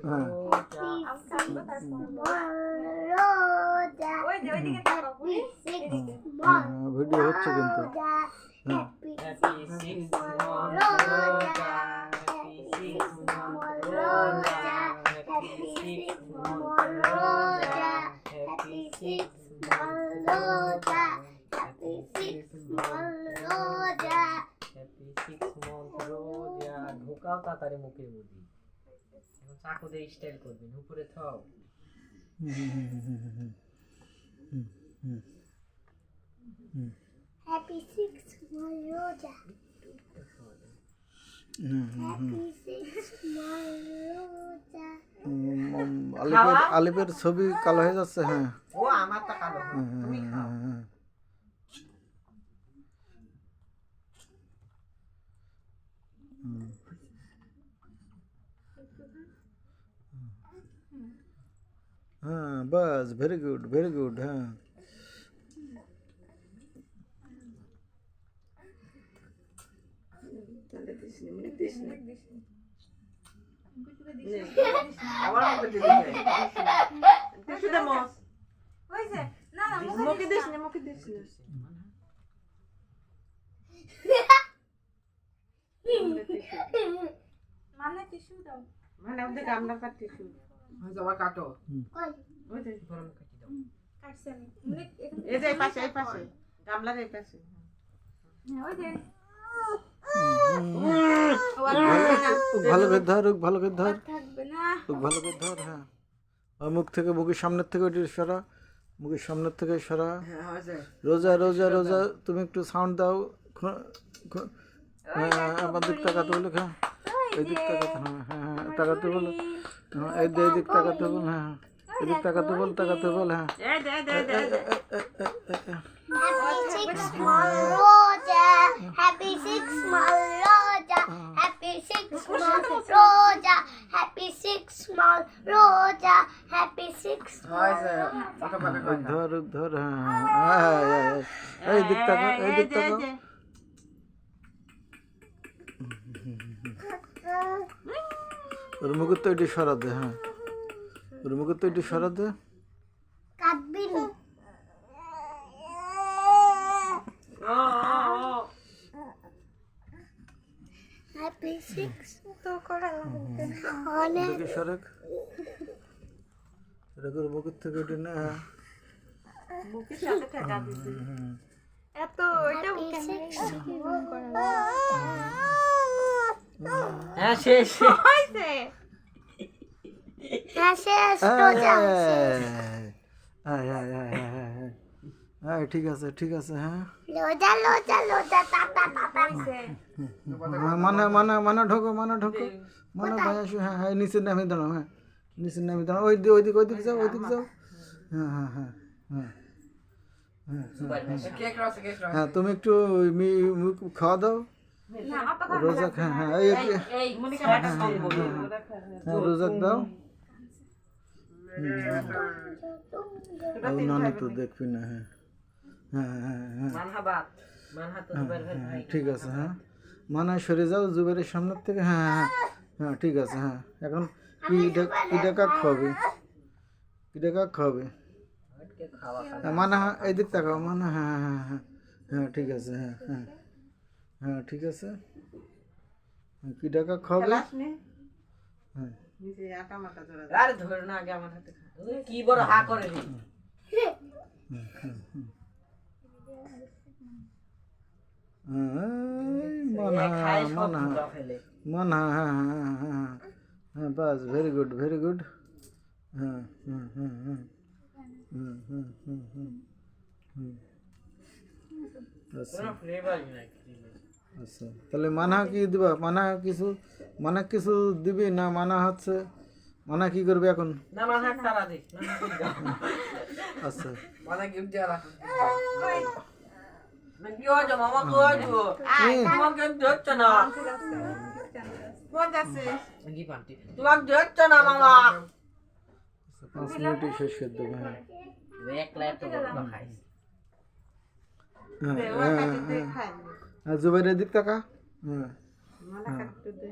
হ্যাঁ ভিডিও হচ্ছে কিন্তু হ্যাঁ ঢোকাও তাড়াতাড়ি মুখের মধ্যে এখন চাকু দিয়ে স্টাইল করবেন উপরে থাও Happy 6 month Roja. Happy 6 month Roja. আলিপের ছবি কালো হয়ে যাচ্ছে হ্যাঁ ও আমার তো কালো তুমি খাও হ্যাঁ বাস ভেরি গুড হ্যাঁ আবার মুখে দিবি টিস্যু দে মস হইছে না না মুখে দিস না মানে টিস্যু দাও মানে ওদের গামলা কাট টিস্যু হই যাওয়া কাটো Koi. ওই যে গরম কাটি দাও কাটছে আমি মানে এই যে এই পাশে গামলার এই পাশে ওই যে ভালো করে ধর ভালো করে ধর থাকবে না ভালো করে ধর হ্যাঁ মুখ থেকে মুখের সামনের থেকে ওইটা সরা মুখের সামনের থেকে সরা হ্যাঁ হইছে রোজা তুমি একটু সাউন্ড দাও আমার দিক তাকাতে বলে হ্যাঁ এই দিক তাকাতে হ্যাঁ তাকাতে বলো এই দিক তাকাতে বল হ্যাঁ এদিক তাকাতে বল হ্যাঁ Happy 6 month Roja. Happy 6 month Roja. Happy 6 month Roja. Happy 6 month Roja. Happy 6 হইছে ওটা পাবে ধর হ্যাঁ এই দিক তাকা ওর মুখের তো এটি সরা দে হ্যাঁ ওর মুখের তো এটি সরা দে কাটবিনি Happy 6 তো করা অনেক দেখি সরেক এটা করে মুখের থেকে এটি না হ্যাঁ বুকের সাথে ঠেকা দিছি এত এটা কেমন করা হ্যাঁ শেষ হইছে শেষ রোজা হ্যাঁ ঠিক আছে হ্যাঁ লোজা টাটা হইছে মানে ঢোকো মানে ভাই আসো হ্যাঁ নিচে নামি দাঁড়াও হ্যাঁ নিচে নামি দাঁড়াও ওইদিকে যাও কেক রস হ্যাঁ তুমি একটু মুখ খাওয়া দাও না অত রোজা হ্যাঁ এই মনে করে হ্যাঁ রোজা দাও নানি তো দেখবি না হ্যাঁ মানহাবাত মানহাত দুবার ভাই ঠিক আছে হ্যাঁ মানে সরে যাও জুবাইরের সামনের থেকে হ্যাঁ ঠিক আছে হ্যাঁ এখন কিটা কাক খাওয়াবে মানে এই দিক তাকাও মানে হ্যাঁ ঠিক আছে হ্যাঁ ঠিক আছে কিটা কাক খাওয়াবে হ্যাঁ নিচে আটা মাটা জোড়া আরে ধরে না আগে আমার হাতে কি বড় হা করে রে মানা হ্যাঁ বাস ভেরি গুড হ্যাঁ আচ্ছা তাহলে মানা কি দিবা মানা কিছু দিবি না মানা হচ্ছে মানা কি করবে এখন না মানা তারা দে আচ্ছা মানা গিফট দেয়া রাখ मैं क्यों जो मामा को जो मामा के देख ना कौन जैसे अंगी पांटी तू आग देख ना मामा 5 मिनट শেষ করে দেব হ্যাঁ एक लाइट तो बड़ा खाई হ্যাঁ জুবাইরের দিক তাকা হ্যাঁ माला काट दे